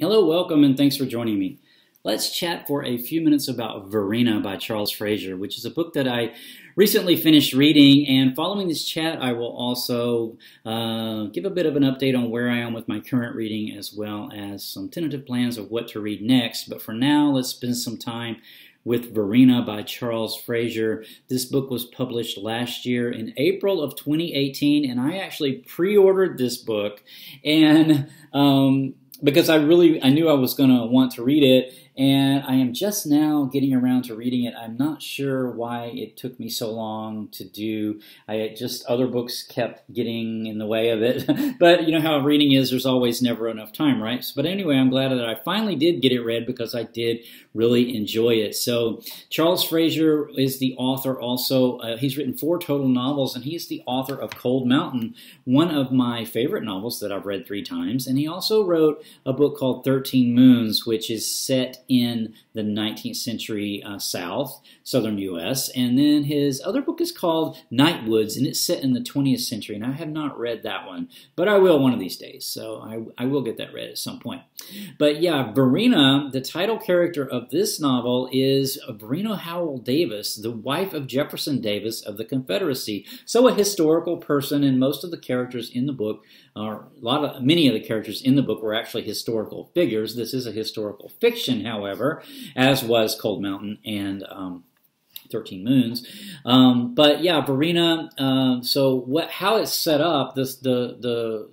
Hello, welcome, and thanks for joining me. Let's chat for a few minutes about Varina by Charles Frazier, which is a book that I recently finished reading. And following this chat, I will also give a bit of an update on where I am with my current reading, as well as some tentative plans of what to read next. But for now, let's spend some time with Varina by Charles Frazier. This book was published last year in April of 2018, and I actually pre-ordered this book, and because I knew I was going to want to read it, and I am just now getting around to reading it. I'm not sure why it took me so long to do. Other books kept getting in the way of it. But you know how reading is, there's always never enough time, right? But anyway, I'm glad that I finally did get it read because I did really enjoy it. So Charles Frazier is the author also. He's written 4 total novels, and he's the author of Cold Mountain, one of my favorite novels that I've read 3 times. And he also wrote a book called 13 Moons, which is set in the 19th century southern U.S. And then his other book is called Nightwoods, and it's set in the 20th century. And I have not read that one, but I will one of these days. So I will get that read at some point. But yeah, Varina, the title character of this novel, is Varina Howell Davis, the wife of Jefferson Davis of the Confederacy. So a historical person, and most of the characters in the book, many of the characters in the book were actually historical figures. This is a historical fiction, however, as was Cold Mountain and 13 Moons. But yeah, Varina, how it's set up, the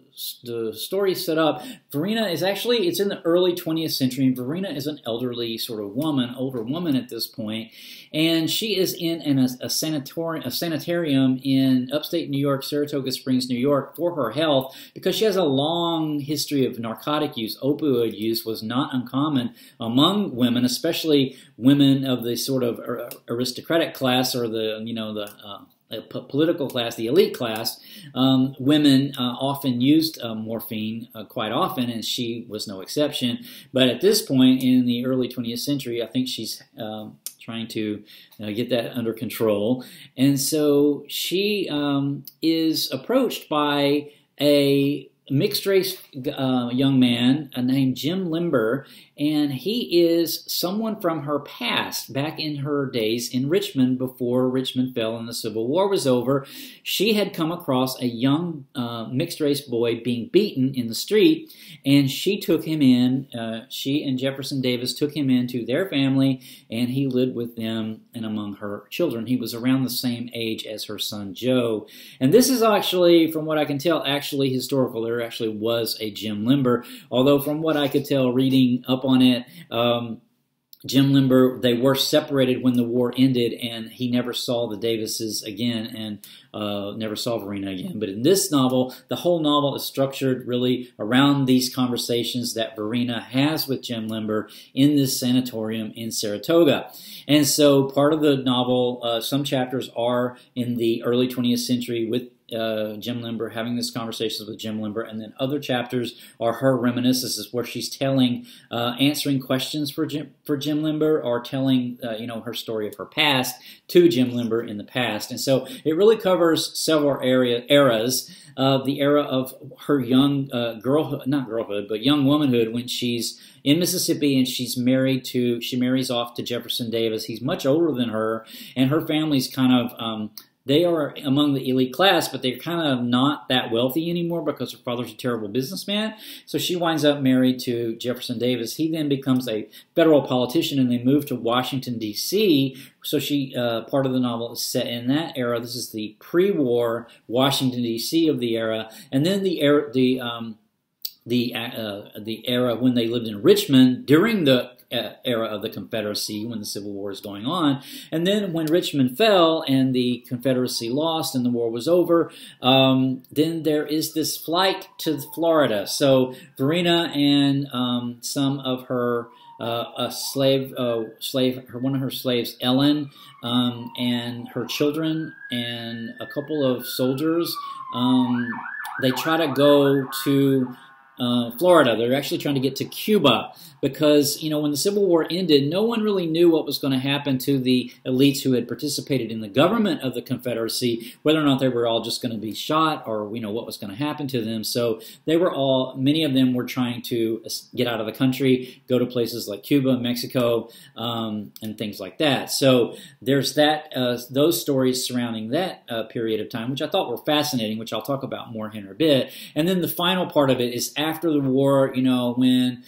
story is set up. Varina is actually, it's in the early 20th century, and Varina is an elderly sort of older woman at this point, and she is in a sanitarium in upstate New York, Saratoga Springs, New York, for her health, because she has a long history of narcotic use. Opioid use was not uncommon among women, especially women of the sort of aristocratic class, or the political class, the elite class. Women often used morphine quite often, and she was no exception. But at this point in the early 20th century, I think she's trying to get that under control. And so she is approached by a mixed-race young man named Jim Limber, and he is someone from her past, back in her days in Richmond before Richmond fell and the Civil War was over. She had come across a young mixed-race boy being beaten in the street, and she took him in. She and Jefferson Davis took him into their family, and he lived with them and among her children. He was around the same age as her son Joe. And this is actually, from what I can tell, actually historical. There actually was a Jim Limber, although from what I could tell reading up on it, Jim Limber, they were separated when the war ended, and he never saw the Davises again, and never saw Varina again. But in this novel, the whole novel is structured really around these conversations that Varina has with Jim Limber in this sanatorium in Saratoga. And so part of the novel, some chapters are in the early 20th century with Jim Limber, having these conversations with Jim Limber, and then other chapters are her reminiscences, where she's answering questions for Jim Limber, or telling her story of her past to Jim Limber in the past. And so it really covers several eras. The era of her young young womanhood, when she's in Mississippi and she marries off to Jefferson Davis. He's much older than her, and her family's kind of they are among the elite class, but they're kind of not that wealthy anymore because her father's a terrible businessman. So she winds up married to Jefferson Davis. He then becomes a federal politician, and they move to Washington, D.C. So part of the novel is set in that era. This is the pre-war Washington, D.C. of the era. And then the era when they lived in Richmond during the era of the Confederacy, when the Civil War is going on. And then when Richmond fell and the Confederacy lost and the war was over, then there is this flight to Florida. So Varina and some of her one of her slaves, Ellen, and her children and a couple of soldiers, they try to go to Florida. They're actually trying to get to Cuba because, when the Civil War ended, no one really knew what was going to happen to the elites who had participated in the government of the Confederacy, whether or not they were all just going to be shot or, what was going to happen to them. So many of them were trying to get out of the country, go to places like Cuba, Mexico, and things like that. So there's those stories surrounding that period of time, which I thought were fascinating, which I'll talk about more here in a bit. And then the final part of it is after the war, when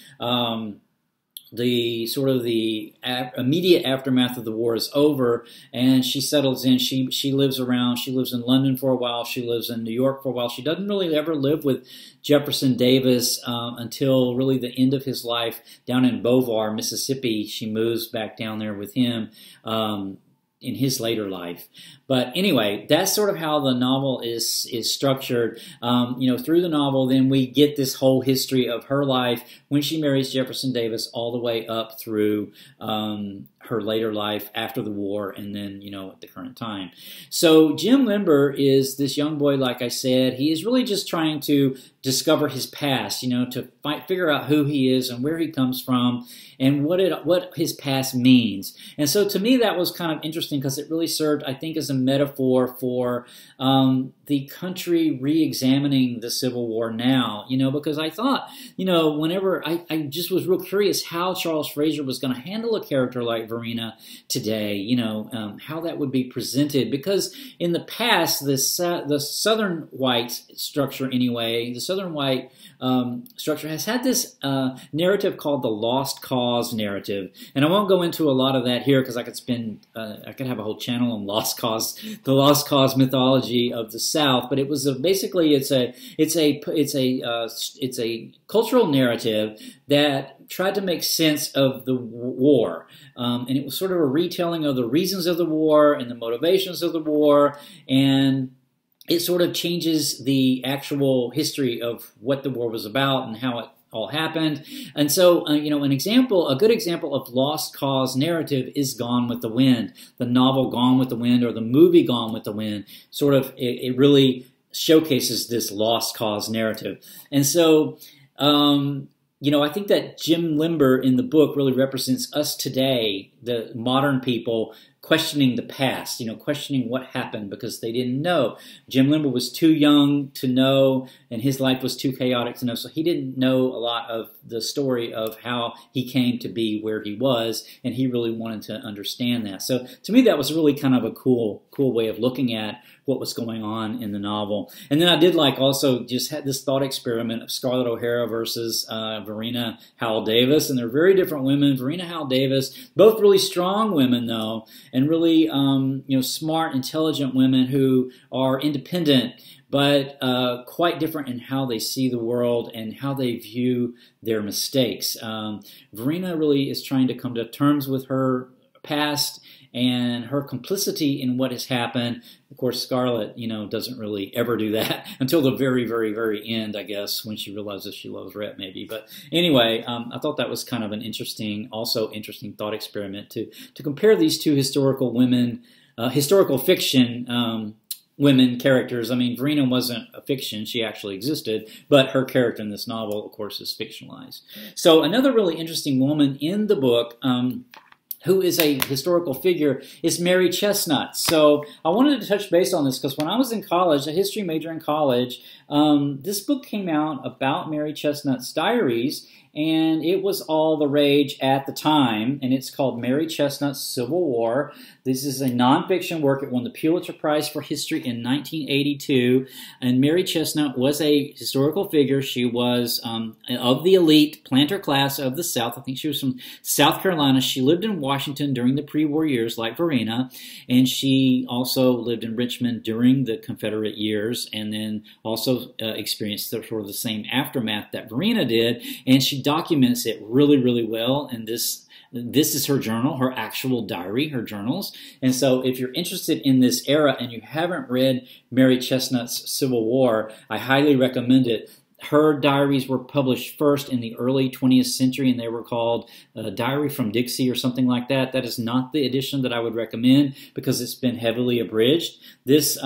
the immediate aftermath of the war is over, and she settles in. She lives around. She lives in London for a while. She lives in New York for a while. She doesn't really ever live with Jefferson Davis until really the end of his life down in Beauvoir, Mississippi. She moves back down there with him in his later life. But anyway, that's sort of how the novel is structured. Through the novel, then we get this whole history of her life when she marries Jefferson Davis all the way up through her later life after the war and then, at the current time. So Jim Limber is this young boy, like I said. He is really just trying to discover his past, to figure out who he is and where he comes from and what his past means. And so to me, that was kind of interesting because it really served, I think, as a metaphor for the country re-examining the Civil War now, because I thought, whenever I just was real curious how Charles Frazier was going to handle a character like Varina today, how that would be presented. Because in the past, the Southern white structure anyway, the Southern white structure has had this narrative called the lost cause narrative. And I won't go into a lot of that here because I could have a whole channel on the lost cause mythology of the South. But it was basically it's a cultural narrative that tried to make sense of the war. And it was sort of a retelling of the reasons of the war and the motivations of the war, and it sort of changes the actual history of what the war was about and how it all happened. And so, a good example of lost cause narrative is Gone with the Wind. The novel Gone with the Wind or the movie Gone with the Wind, it really showcases this lost cause narrative. And so, I think that Jim Limber in the book really represents us today, the modern people, questioning the past, questioning what happened because they didn't know. Jim Limber was too young to know, and his life was too chaotic to know, so he didn't know a lot of the story of how he came to be where he was, and he really wanted to understand that. So to me, that was really kind of a cool way of looking at what was going on in the novel. And then I did also just had this thought experiment of Scarlett O'Hara versus Varina Howell Davis, and they're very different women. Varina Howell Davis, both really strong women though, and really smart, intelligent women who are independent, but quite different in how they see the world and how they view their mistakes. Varina really is trying to come to terms with her past and her complicity in what has happened. Of course, Scarlett, doesn't really ever do that until the very, very, very end, I guess, when she realizes she loves Rhett, maybe. But anyway, I thought that was kind of an interesting thought experiment to compare these two historical fiction women characters. I mean, Varina wasn't a fiction. She actually existed, but her character in this novel, of course, is fictionalized. So another really interesting woman in the book who is a historical figure is Mary Chestnut. So I wanted to touch base on this because when I was in college, a history major in college, this book came out about Mary Chestnut's diaries, and it was all the rage at the time, and it's called Mary Chestnut's Civil War. This is a nonfiction work. It won the Pulitzer Prize for History in 1982, and Mary Chestnut was a historical figure. She was of the elite planter class of the South. I think she was from South Carolina. She lived in Washington during the pre-war years, like Varina, and she also lived in Richmond during the Confederate years, and then also experienced sort of the same aftermath that Varina did, and she documents it really, really well. And this is her journal, her actual diary, her journals. And so if you're interested in this era and you haven't read Mary Chestnut's Civil War, I highly recommend it. her diaries were published first in the early 20th century, and they were called Diary from Dixie or something like that. That is not the edition that I would recommend because it's been heavily abridged. This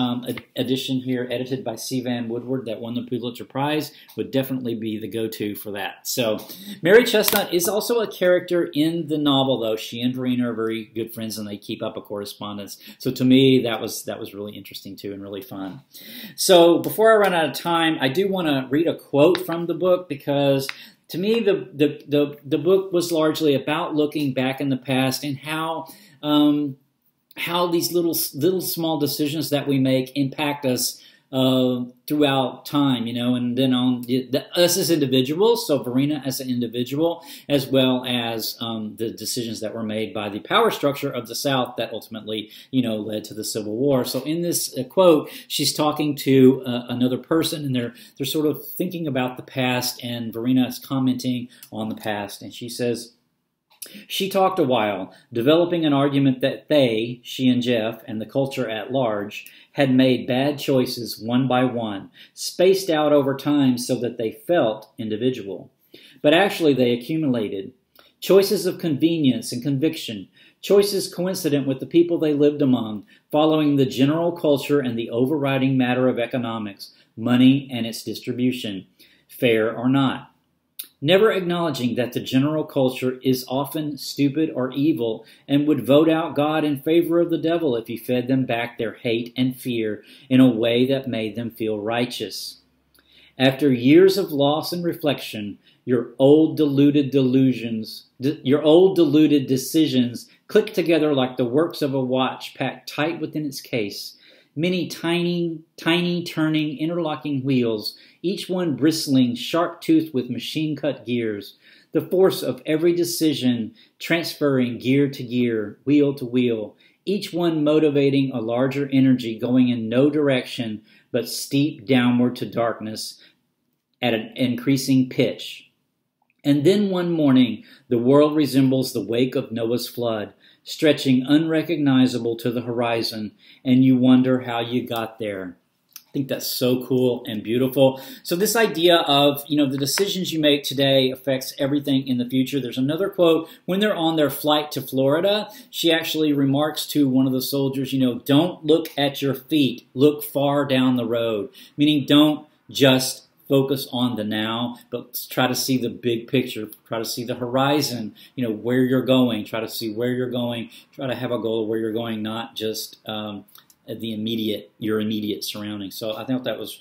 edition here, edited by C. Vann Woodward, that won the Pulitzer Prize, would definitely be the go-to for that. So Mary Chestnut is also a character in the novel, though. She and Varina are very good friends, and they keep up a correspondence. So to me, that was really interesting, too, and really fun. So before I run out of time, I do want to read a quote from the book because to me the book was largely about looking back in the past and how these little small decisions that we make impact us throughout time, you know, and then on us as individuals, so Varina as an individual, as well as the decisions that were made by the power structure of the South that ultimately, you know, led to the Civil War. So in this quote, she's talking to another person, and they're sort of thinking about the past, and Varina is commenting on the past, and she says, "She talked a while, developing an argument that they, she and Jeff, and the culture at large, had made bad choices one by one, spaced out over time so that they felt individual. But actually they accumulated. Choices of convenience and conviction, choices coincident with the people they lived among, following the general culture and the overriding matter of economics, money and its distribution, fair or not. Never acknowledging that the general culture is often stupid or evil and would vote out God in favor of the devil if he fed them back their hate and fear in a way that made them feel righteous. After years of loss and reflection, your old deluded decisions click together like the works of a watch packed tight within its case. Many tiny, turning, interlocking wheels, each one bristling, sharp-toothed with machine-cut gears. The force of every decision transferring gear to gear, wheel to wheel, each one motivating a larger energy going in no direction but steep downward to darkness at an increasing pitch. And then one morning, the world resembles the wake of Noah's flood, stretching unrecognizable to the horizon, and you wonder how you got there." I think that's so cool and beautiful. So this idea of, you know, the decisions you make today affects everything in the future. There's another quote. When they're on their flight to Florida, she actually remarks to one of the soldiers, you know, "Don't look at your feet, look far down the road," meaning don't just focus on the now, but try to see the big picture, try to see the horizon, you know, where you're going, try to see where you're going, try to have a goal of where you're going, not just your immediate surroundings. So I thought that was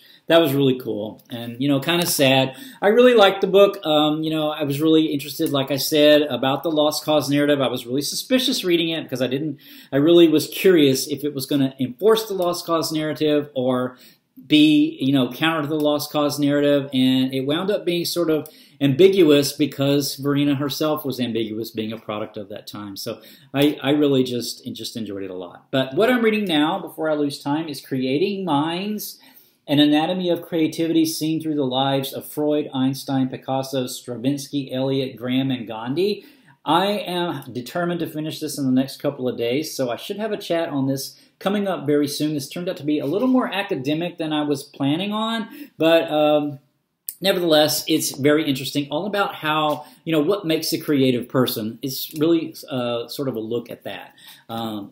really cool and, you know, kind of sad. I really liked the book. You know, I was really interested, like I said, about the lost cause narrative. I was really suspicious reading it because I really was curious if it was going to enforce the lost cause narrative or be, you know, counter to the lost cause narrative, and it wound up being sort of ambiguous because Varina herself was ambiguous, being a product of that time. So I really just enjoyed it a lot. But what I'm reading now, before I lose time, is Creating Minds, An Anatomy of Creativity Seen Through the Lives of Freud, Einstein, Picasso, Stravinsky, Eliot, Graham, and Gandhi. I am determined to finish this in the next couple of days, so I should have a chat on this coming up very soon. This turned out to be a little more academic than I was planning on, but nevertheless, it's very interesting, all about how, you know, what makes a creative person. It's really sort of a look at that.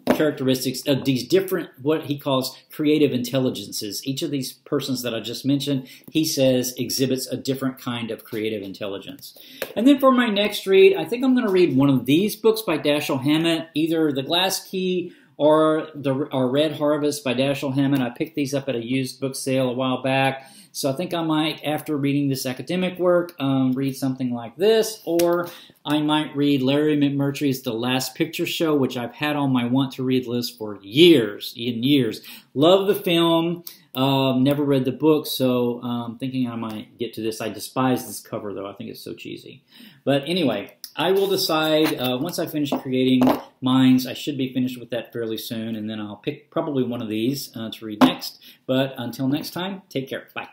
Characteristics of these different, what he calls creative intelligences. Each of these persons that I just mentioned, he says, exhibits a different kind of creative intelligence. And then for my next read, I think I'm going to read one of these books by Dashiell Hammett, either The Glass Key or Red Harvest by Dashiell Hammett. I picked these up at a used book sale a while back. So I think I might, after reading this academic work, read something like this, or I might read Larry McMurtry's The Last Picture Show, which I've had on my want-to-read list for years and years. Love the film, never read the book, so thinking I might get to this. I despise this cover, though. I think it's so cheesy. But anyway, I will decide once I finish Creating Minds. I should be finished with that fairly soon, and then I'll pick probably one of these to read next. But until next time, take care. Bye.